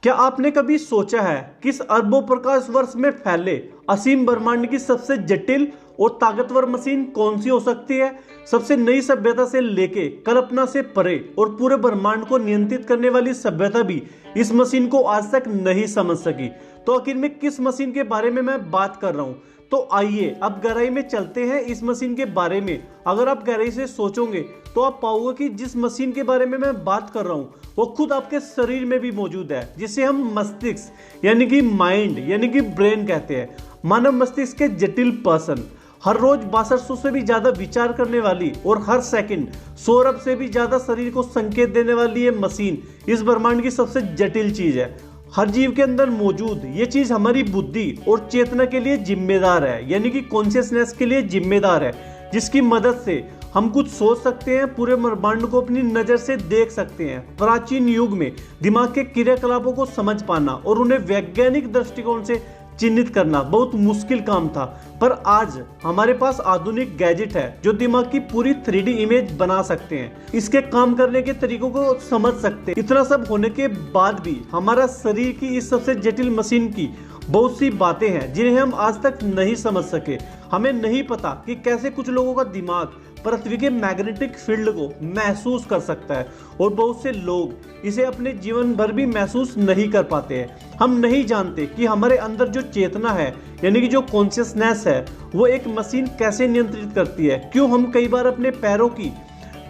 क्या आपने कभी सोचा है किस अरबों प्रकाश वर्ष में फैले असीम ब्रह्मांड की सबसे जटिल और ताकतवर मशीन कौन सी हो सकती है? सबसे नई सभ्यता से लेके कल्पना से परे और पूरे ब्रह्मांड को नियंत्रित करने वाली सभ्यता भी इस मशीन को आज तक नहीं समझ सकी। तो आखिर में किस मशीन के बारे में मैं बात कर रहा हूं? तो आइए अब गहराई में चलते हैं इस मशीन के बारे में। अगर आप गहराई से सोचोगे तो आप पाओगे कि जिस मशीन के बारे में मैं बात कर रहा हूं वो खुद आपके शरीर में भी मौजूद है, जिसे हम मस्तिष्क यानी कि माइंड यानी कि ब्रेन कहते हैं। मानव मस्तिष्क के जटिल पर्सन, हर रोज 6200 से भी ज्यादा विचार करने वाली और हर सेकंड 100 अरब से भी ज्यादा शरीर को संकेत देने वाली ये मशीन इस ब्रह्मांड की सबसे जटिल चीज है। हर जीव के अंदर मौजूद ये चीज हमारी बुद्धि और चेतना के लिए जिम्मेदार है, यानी कि कॉन्शियसनेस के लिए जिम्मेदार है, जिसकी मदद से हम कुछ सोच सकते हैं, पूरे ब्रह्मांड को अपनी नजर से देख सकते हैं। प्राचीन युग में दिमाग के क्रियाकलापों को समझ पाना और उन्हें वैज्ञानिक दृष्टिकोण से चिन्हित करना बहुत मुश्किल काम था, पर आज हमारे पास आधुनिक गैजेट है जो दिमाग की पूरी 3D इमेज बना सकते हैं, इसके काम करने के तरीकों को समझ सकते हैं। इतना सब होने के बाद भी हमारा शरीर की इस सबसे जटिल मशीन की बहुत सी बातें हैं जिन्हें हम आज तक नहीं समझ सके। हमें नहीं पता कि कैसे कुछ लोगों का दिमाग पृथ्वी के मैग्नेटिक फील्ड को महसूस कर सकता है और बहुत से लोग इसे अपने जीवन भर भी महसूस नहीं कर पाते हैं। हम नहीं जानते कि हमारे अंदर जो चेतना है यानी कि जो कॉन्शियसनेस है वो एक मशीन कैसे नियंत्रित करती है। क्यों हम कई बार अपने पैरों की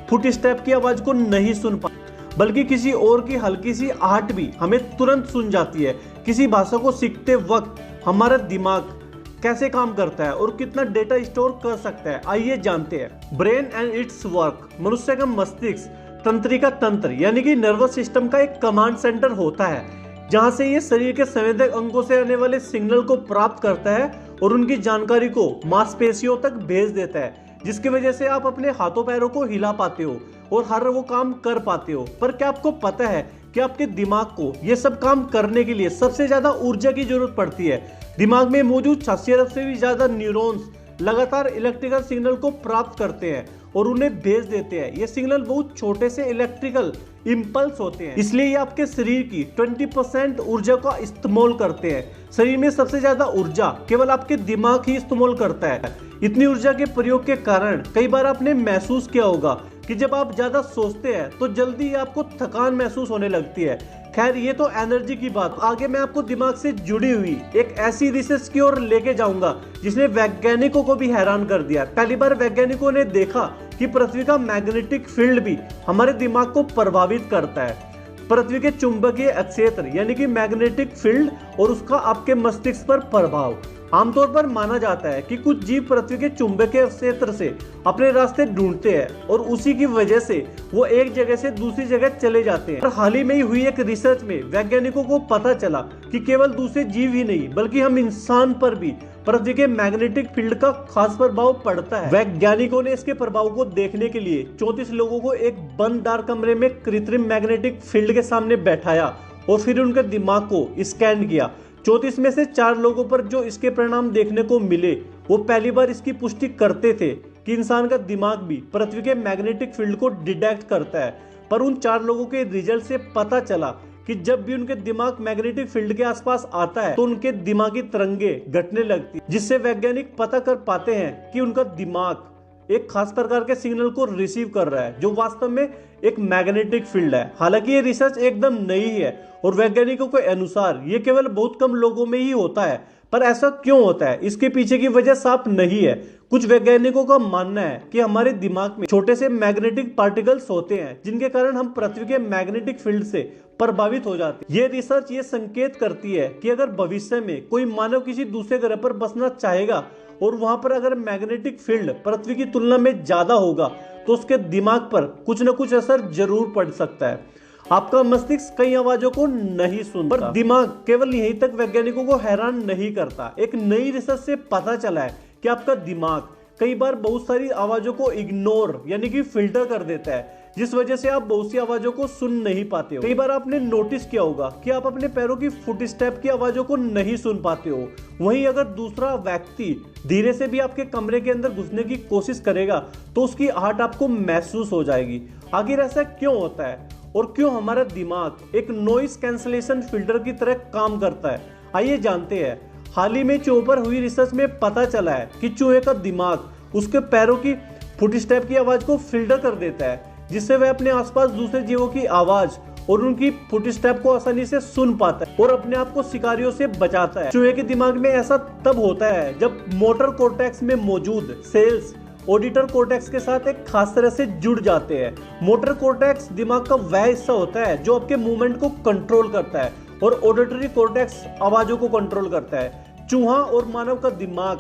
फुट स्टेप की आवाज को नहीं सुन पाते, बल्कि किसी और की हल्की सी आहट भी हमें तुरंत सुन जाती है। किसी भाषा को सीखते वक्त हमारा दिमाग कैसे काम करता है और कितना डेटा स्टोर कर सकता है, आइए जानते हैं। Brain and it's work. मनुष्य का मस्तिष्क तंत्रिका तंत्र यानी कि नर्वस सिस्टम का एक कमांड सेंटर होता है, जहां से ये शरीर के संवेदक अंगों से आने वाले सिग्नल को प्राप्त करता है और उनकी जानकारी को मांसपेशियों तक भेज देता है, जिसकी वजह से आप अपने हाथों पैरों को हिला पाते हो और हर वो काम कर पाते हो। पर क्या आपको पता है कि आपके दिमाग को ये सब काम करने के लिए सबसे ज्यादा ऊर्जा की जरूरत पड़ती है? दिमाग में मौजूद 86 अरब से भी ज्यादा न्यूरॉन्स लगातार इलेक्ट्रिकल सिग्नल को प्राप्त करते हैं और उन्हें भेज देते हैं। ये सिग्नल बहुत छोटे से इलेक्ट्रिकल इंपल्स होते हैं, इसलिए ये आपके शरीर की 20% ऊर्जा का इस्तेमाल करते हैं। शरीर में सबसे ज्यादा ऊर्जा केवल आपके दिमाग ही इस्तेमाल करता है। इतनी ऊर्जा के प्रयोग के कारण कई बार आपने महसूस किया होगा कि जब आप ज्यादा सोचते हैं तो जल्दी ही आपको थकान महसूस होने लगती है। खैर ये तो एनर्जी की बात। आगे मैं आपको दिमाग से जुड़ी हुई एक ऐसी रिसर्च की ओर लेके जाऊंगा जिसने वैज्ञानिकों को भी हैरान कर दिया। पहली बार वैज्ञानिकों ने देखा कि पृथ्वी का मैग्नेटिक फील्ड भी हमारे दिमाग को प्रभावित करता है। पृथ्वी के चुंबकीय क्षेत्र यानी कि मैग्नेटिक फील्ड और उसका आपके मस्तिष्क पर प्रभाव। आमतौर पर माना जाता है कि कुछ जीव पृथ्वी के चुंबकीय क्षेत्र से अपने रास्ते ढूंढते हैं और उसी की वजह से वो एक जगह से दूसरी जगह चले जाते हैं। और हाल ही में ही हुई एक रिसर्च में वैज्ञानिकों को पता चला कि केवल दूसरे जीव ही नहीं बल्कि हम इंसान पर भी पृथ्वी के मैग्नेटिक फील्ड का खास प्रभाव पड़ता है। वैज्ञानिकों ने इसके प्रभाव को देखने के लिए 34 लोगों को एक बंद दार कमरे में कृत्रिम मैग्नेटिक फील्ड के सामने बैठाया और फिर उनके दिमाग को स्कैन किया। 34 में से 4 लोगों पर जो इसके परिणाम देखने को मिले वो पहली बार इसकी पुष्टि करते थे कि इंसान का दिमाग भी पृथ्वी के मैग्नेटिक फील्ड को डिटेक्ट करता है। पर उन 4 लोगों के रिजल्ट से पता चला कि जब भी उनके दिमाग मैग्नेटिक फील्ड के आसपास आता है तो उनके दिमागी तरंगे घटने लगती है, जिससे वैज्ञानिक पता कर पाते हैं कि उनका दिमाग एक खास प्रकार के सिग्नल को रिसीव कर रहा है जो वास्तव में एक मैग्नेटिक फील्ड है। हालांकि ये रिसर्च एकदम नई है और वैज्ञानिकों के अनुसार ये केवल बहुत कम लोगों में ही होता है। पर ऐसा क्यों होता है, इसके पीछे की वजह साफ नहीं है। कुछ वैज्ञानिकों का मानना है कि हमारे दिमाग में छोटे से मैग्नेटिक पार्टिकल्स होते हैं जिनके कारण हम पृथ्वी के मैग्नेटिक फील्ड से प्रभावित हो जाते हैं। ये रिसर्च ये संकेत करती है कि अगर भविष्य में कोई मानव किसी दूसरे ग्रह पर बसना चाहेगा और वहां पर अगर मैग्नेटिक फील्ड पृथ्वी की तुलना में ज्यादा होगा तो उसके दिमाग पर कुछ न कुछ असर जरूर पड़ सकता है। आपका मस्तिष्क कई आवाजों को नहीं सुनता, पर दिमाग केवल यहीं तक वैज्ञानिकों को हैरान नहीं करता। एक नई रिसर्च से पता चला है कि आपका दिमाग कई बार बहुत सारी आवाजों को इग्नोर यानी कि फिल्टर कर देता है, जिस वजह से आप बहुत सी आवाजों को सुन नहीं पाते हो। कई बार आपने नोटिस किया होगा कि आप अपने पैरों की फुट स्टेप की आवाजों को नहीं सुन पाते हो। वहीं अगर दूसरा व्यक्ति धीरे से भी आपके कमरे के अंदर घुसने की कोशिश करेगा तो उसकी आहट आपको महसूस हो जाएगी। आखिर ऐसा क्यों होता है? और क्यों हमारा दिमाग एक नॉइस कैंसलेशन फिल्टर की तरह काम करता है, आइए जानते हैं। हाल ही में चूहों पर हुई रिसर्च में पता चला है कि चूहे का दिमाग उसके पैरों की फुटस्टेप की आवाज को फिल्टर कर देता है, जिससे वह अपने आसपास दूसरे जीवों की आवाज और उनकी फुटस्टेप को आसानी से सुन पाता है और अपने आप को शिकारियों से बचाता है। चूहे के दिमाग में ऐसा तब होता है जब मोटर कॉर्टेक्स में मौजूद सेल्स ऑडिटर कॉर्टेक्स के साथ एक खास तरह से जुड़ जाते हैं। मोटर कॉर्टेक्स दिमाग का वह हिस्सा होता है जो आपके मूवमेंट को कंट्रोल करता है और ऑडिटरी कॉर्टेक्स आवाजों को कंट्रोल करता है। चूहा और मानव का दिमाग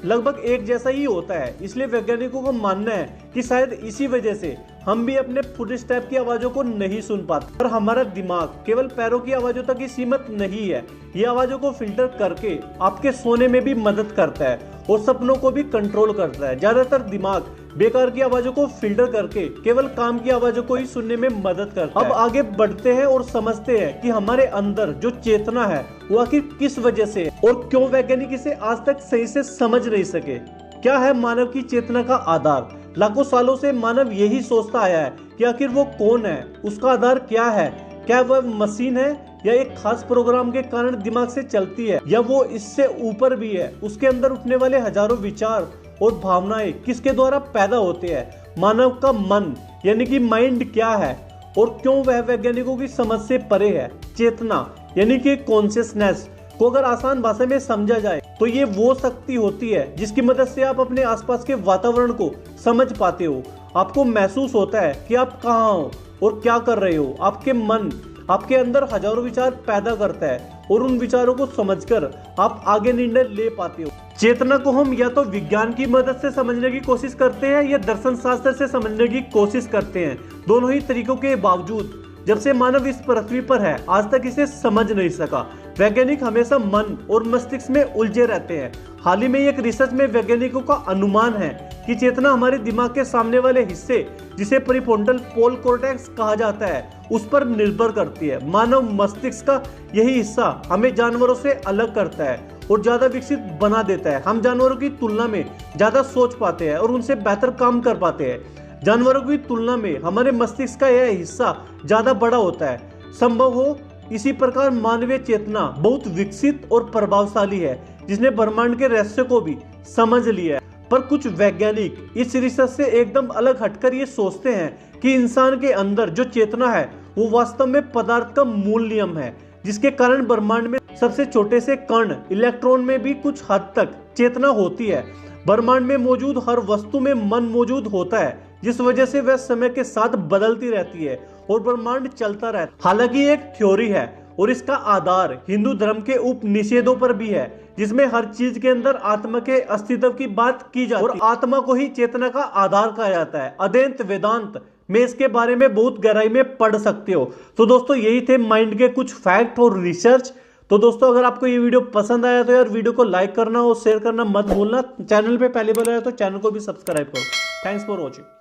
लगभग एक जैसा ही होता है, इसलिए वैज्ञानिकों का मानना है कि शायद इसी वजह से हम भी अपने फुटस्टेप की आवाजों को नहीं सुन पाते। पर हमारा दिमाग केवल पैरों की आवाजों तक ही सीमित नहीं है, ये आवाजों को फिल्टर करके आपके सोने में भी मदद करता है और सपनों को भी कंट्रोल करता है। ज्यादातर दिमाग बेकार की आवाजों को फिल्टर करके केवल काम की आवाजों को ही सुनने में मदद करता है। अब आगे बढ़ते हैं और समझते हैं कि हमारे अंदर जो चेतना है वो आखिर किस वजह से है और क्यों वैज्ञानिक इसे आज तक सही से समझ नहीं सके। क्या है मानव की चेतना का आधार? लाखों सालों से मानव यही सोचता आया है कि आखिर वो कौन है, उसका आधार क्या है, क्या वह मशीन है या एक खास प्रोग्राम के कारण दिमाग से चलती है, या वो इससे ऊपर भी है। उसके अंदर उठने वाले हजारों विचार और भावनाएं किसके द्वारा पैदा होते हैं? मानव का मन यानी कि माइंड क्या है और क्यों वह वैज्ञानिकों की समझ से परे है? चेतना यानी कि कॉन्शियसनेस को अगर आसान भाषा में समझा जाए तो ये वो शक्ति होती है जिसकी मदद से आप अपने आसपास के वातावरण को समझ पाते हो। आपको महसूस होता है कि आप कहाँ हो और क्या कर रहे हो। आपके मन आपके अंदर हजारों विचार पैदा करता है और उन विचारों को समझकर आप आगे निर्णय ले पाते हो। चेतना को हम या तो विज्ञान की मदद से समझने की कोशिश करते हैं या दर्शन शास्त्र से समझने की कोशिश करते हैं। दोनों ही तरीकों के बावजूद जब से मानव इस पृथ्वी पर है आज तक इसे समझ नहीं सका। वैज्ञानिक हमेशा मन और मस्तिष्क में उलझे रहते हैं। हाल ही में एक रिसर्च में वैज्ञानिकों का अनुमान है कि चेतना हमारे दिमाग के सामने वाले हिस्से जिसे प्रीफ्रंटल पोल कॉर्टेक्स कहा जाता है उस पर निर्भर करती है। मानव मस्तिष्क का यही हिस्सा हमें जानवरों से अलग करता है और ज्यादा विकसित बना देता है। हम जानवरों की तुलना में ज्यादा सोच पाते हैं और उनसे बेहतर काम कर पाते हैं। जानवरों की तुलना में हमारे मस्तिष्क का यह हिस्सा ज्यादा बड़ा होता है। संभव हो इसी प्रकार मानवीय चेतना बहुत विकसित और प्रभावशाली है जिसने ब्रह्मांड के रहस्य को भी समझ लिया है। पर कुछ वैज्ञानिक इस रिसर्च से एकदम अलग हटकर ये सोचते हैं कि इंसान के अंदर जो चेतना है वो वास्तव में पदार्थ का मूल नियम है, जिसके कारण ब्रह्मांड में सबसे छोटे से कण इलेक्ट्रॉन में भी कुछ हद तक चेतना होती है। ब्रह्मांड में मौजूद हर वस्तु में मन मौजूद होता है, जिस वजह से वह समय के साथ बदलती रहती है और ब्रह्मांड चलता रहता है। हालांकि एक थ्योरी है और इसका आधार हिंदू धर्म के उपनिषेधों पर भी है, जिसमें हर चीज के अंदर आत्मा के अस्तित्व की बात की जाती है और आत्मा को ही चेतना का आधार कहा जाता है। अद्वैत वेदांत में इसके बारे में बहुत गहराई में पढ़ सकते हो। तो दोस्तों यही थे माइंड के कुछ फैक्ट और रिसर्च। तो दोस्तों अगर आपको ये वीडियो पसंद आया तो यार वीडियो को लाइक करना और शेयर करना मत भूलना। चैनल पे पहली बार आया तो चैनल को भी सब्सक्राइब करो। Thanks for watching.